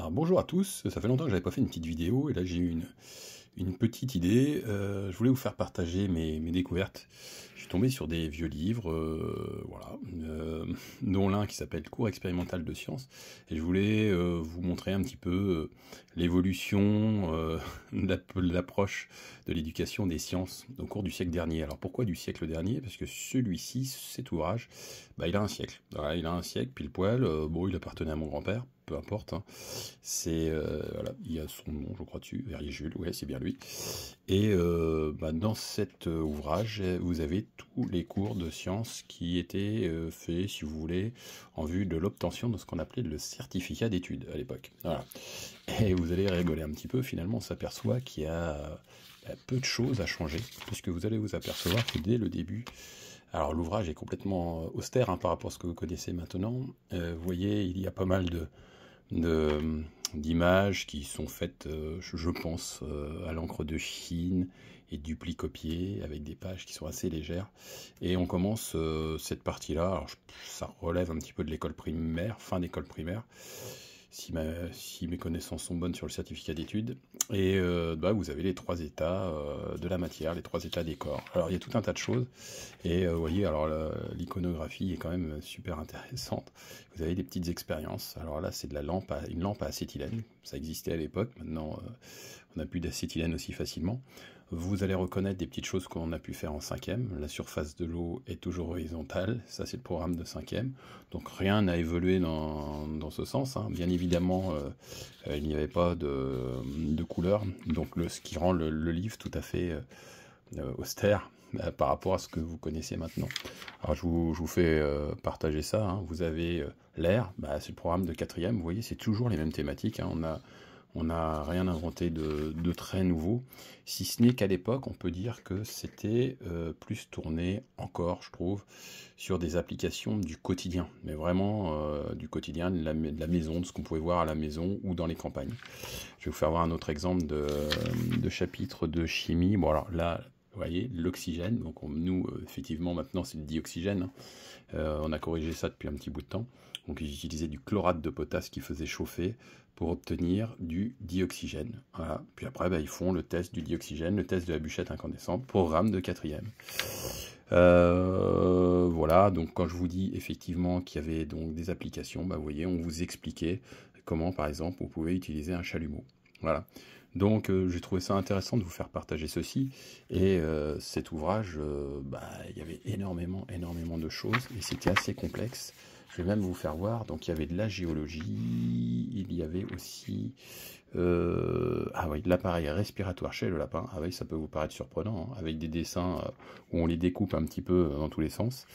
Alors bonjour à tous, ça fait longtemps que j'avais pas fait une petite vidéo et là j'ai eu une petite idée. Je voulais vous faire partager mes découvertes. Je suis tombé sur des vieux livres, voilà, dont l'un qui s'appelle Cours expérimental de sciences. Et je voulais vous montrer un petit peu l'évolution de l'approche de l'éducation des sciences au cours du siècle dernier. Alors pourquoi du siècle dernier? Parce que celui-ci, cet ouvrage, il a un siècle. Voilà, il a un siècle, pile poil. Bon, il appartenait à mon grand-père. Peu importe, hein. C'est voilà, il y a son nom, je crois dessus, Verrier Jules, ouais, c'est bien lui. Et dans cet ouvrage, vous avez tous les cours de sciences qui étaient faits, si vous voulez, en vue de l'obtention de ce qu'on appelait le certificat d'études à l'époque. Voilà. Et vous allez rigoler un petit peu. Finalement, on s'aperçoit qu'il y a peu de choses à changer, puisque vous allez vous apercevoir que dès le début. Alors l'ouvrage est complètement austère par rapport à ce que vous connaissez maintenant. Vous voyez, il y a pas mal d'images qui sont faites, je pense, à l'encre de Chine et dupli-copiées avec des pages qui sont assez légères. Et on commence cette partie-là. Alors, ça relève un petit peu de l'école primaire, fin d'école primaire, si mes connaissances sont bonnes sur le certificat d'études. Et vous avez les trois états de la matière, les trois états des corps. Alors il y a tout un tas de choses. Et vous voyez, alors l'iconographie est quand même super intéressante. Vous avez des petites expériences. Alors là, c'est de une lampe à acétylène. Ça existait à l'époque. Maintenant, on n'a plus d'acétylène aussi facilement. Vous allez reconnaître des petites choses qu'on a pu faire en 5e. La surface de l'eau est toujours horizontale. Ça, c'est le programme de 5e. Donc rien n'a évolué dans ce sens, hein. Bien évidemment, il n'y avait pas de couleur. Donc ce qui rend le livre tout à fait austère par rapport à ce que vous connaissez maintenant. Alors je vous fais partager ça, hein. Vous avez l'air, c'est le programme de 4e. Vous voyez, c'est toujours les mêmes thématiques, hein. On n'a rien inventé de très nouveau, si ce n'est qu'à l'époque, on peut dire que c'était plus tourné encore, je trouve, sur des applications du quotidien, mais vraiment du quotidien, de la maison, de ce qu'on pouvait voir à la maison ou dans les campagnes. Je vais vous faire voir un autre exemple de chapitre de chimie. Bon, alors là, vous voyez, l'oxygène, donc nous, effectivement, maintenant, c'est le dioxygène, hein. On a corrigé ça depuis un petit bout de temps. Donc ils utilisaient du chlorate de potasse qui faisait chauffer pour obtenir du dioxygène. Voilà. Puis après, ils font le test du dioxygène, le test de la bûchette incandescente, programme de 4e. Voilà, donc quand je vous dis effectivement qu'il y avait donc des applications, vous voyez, on vous expliquait comment, par exemple, vous pouvez utiliser un chalumeau. Voilà. Donc j'ai trouvé ça intéressant de vous faire partager ceci. Et cet ouvrage, il y avait énormément de choses et c'était assez complexe. Je vais même vous faire voir. Donc il y avait de la géologie, il y avait aussi de l'appareil respiratoire chez le lapin. Ah oui, ça peut vous paraître surprenant, hein, avec des dessins où on les découpe un petit peu dans tous les sens.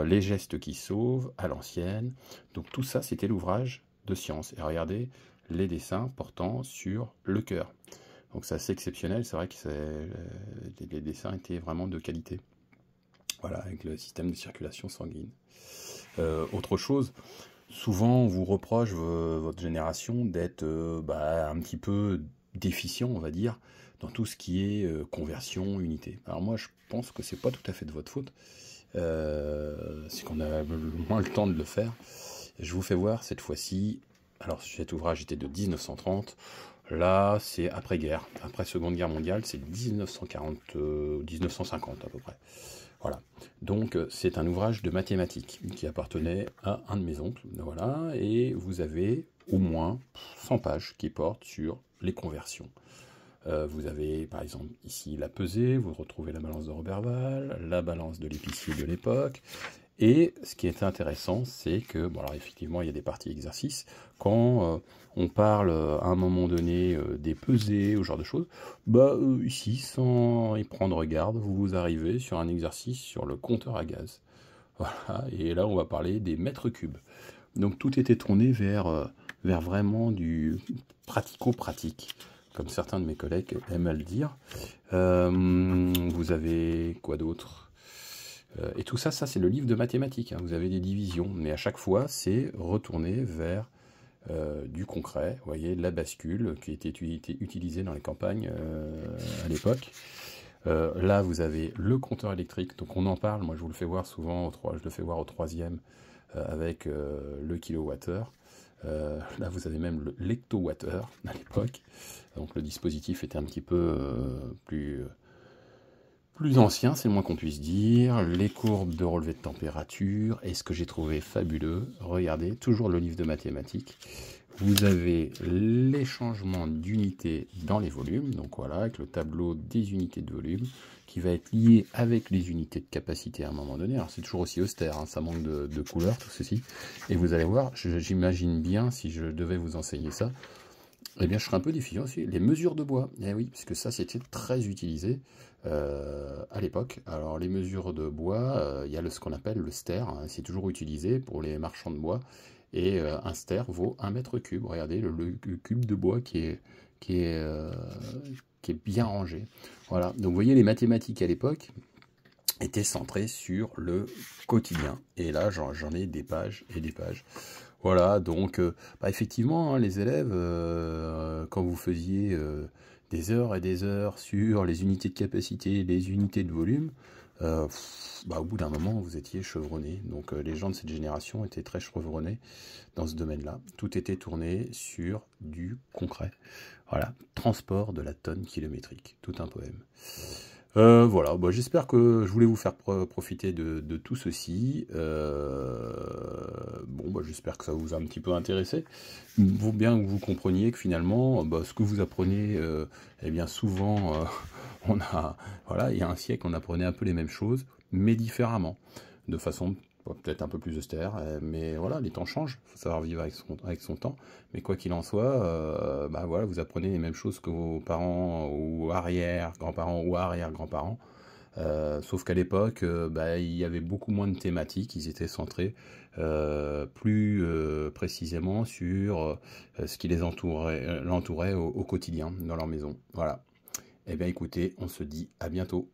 Les gestes qui sauvent à l'ancienne. Donc tout ça, c'était l'ouvrage de science. Et regardez les dessins portant sur le cœur. Donc c'est assez exceptionnel. C'est vrai que les dessins étaient vraiment de qualité. Voilà, avec le système de circulation sanguine. Autre chose, souvent on vous reproche, votre génération, d'être un petit peu déficient, on va dire, dans tout ce qui est conversion, unité. Alors moi, je pense que c'est pas tout à fait de votre faute. C'est qu'on a moins le temps de le faire. Je vous fais voir cette fois-ci. Alors cet ouvrage était de 1930. Là, c'est après-guerre, après Seconde Guerre mondiale, c'est 1940, 1950 à peu près. Voilà, donc c'est un ouvrage de mathématiques qui appartenait à un de mes oncles, voilà, et vous avez au moins 100 pages qui portent sur les conversions. Vous avez par exemple ici la pesée, vous retrouvez la balance de Roberval, la balance de l'épicier de l'époque, et ce qui est intéressant, c'est que, alors effectivement, il y a des parties exercices. Quand on parle à un moment donné des pesées, ou ce genre de choses, ici, sans y prendre garde, vous arrivez sur un exercice sur le compteur à gaz. Voilà, et là, on va parler des mètres cubes. Donc tout était tourné vers vraiment du pratico-pratique, comme certains de mes collègues aiment à le dire. Vous avez quoi d'autre ? Et tout ça, c'est le livre de mathématiques, hein. Vous avez des divisions, mais à chaque fois, c'est retourné vers du concret. Vous voyez, la bascule qui était utilisée dans les campagnes à l'époque. Là, vous avez le compteur électrique, donc on en parle. Moi, je vous le fais voir souvent, je le fais voir au 3e avec le kilowattheure. Là, vous avez même le l'hectowattheure à l'époque. Donc le dispositif était un petit peu plus ancien, c'est le moins qu'on puisse dire. Les courbes de relevé de température. Et ce que j'ai trouvé fabuleux, regardez, toujours le livre de mathématiques. Vous avez les changements d'unités dans les volumes. Donc voilà, avec le tableau des unités de volume qui va être lié avec les unités de capacité à un moment donné. Alors c'est toujours aussi austère, hein, ça manque de couleur tout ceci. Et vous allez voir, j'imagine bien, si je devais vous enseigner ça, eh bien je serais un peu défiant aussi. Les mesures de bois, eh oui, puisque ça c'était très utilisé à l'époque. Alors les mesures de bois, il y a ce qu'on appelle le ster, hein, c'est toujours utilisé pour les marchands de bois. Et un ster vaut 1 mètre cube. Regardez le cube de bois qui est, euh, qui est bien rangé. Voilà, donc vous voyez, les mathématiques à l'époque étaient centrées sur le quotidien. Et là, j'en ai des pages et des pages. Voilà, donc bah, effectivement, hein, les élèves, quand vous faisiez des heures et des heures sur les unités de capacité, les unités de volume, bah, au bout d'un moment, vous étiez chevronné. Donc les gens de cette génération étaient très chevronnés dans ce domaine-là. Tout était tourné sur du concret. Voilà, transport de la tonne kilométrique, tout un poème. Voilà, bah, j'espère que je voulais vous faire profiter de tout ceci. Bon, bah, j'espère que ça vous a un petit peu intéressé. Il faut bien que vous compreniez que finalement, bah, ce que vous apprenez, eh bien souvent, voilà, il y a un siècle, on apprenait un peu les mêmes choses, mais différemment, de façon peut-être un peu plus austère, mais voilà, les temps changent, il faut savoir vivre avec son temps, mais quoi qu'il en soit, bah voilà, vous apprenez les mêmes choses que vos parents ou arrière-grands-parents ou arrière-grands-parents, sauf qu'à l'époque, bah, il y avait beaucoup moins de thématiques, ils étaient centrés plus précisément sur ce qui les l'entourait au quotidien dans leur maison. Voilà. Eh bien écoutez, on se dit à bientôt.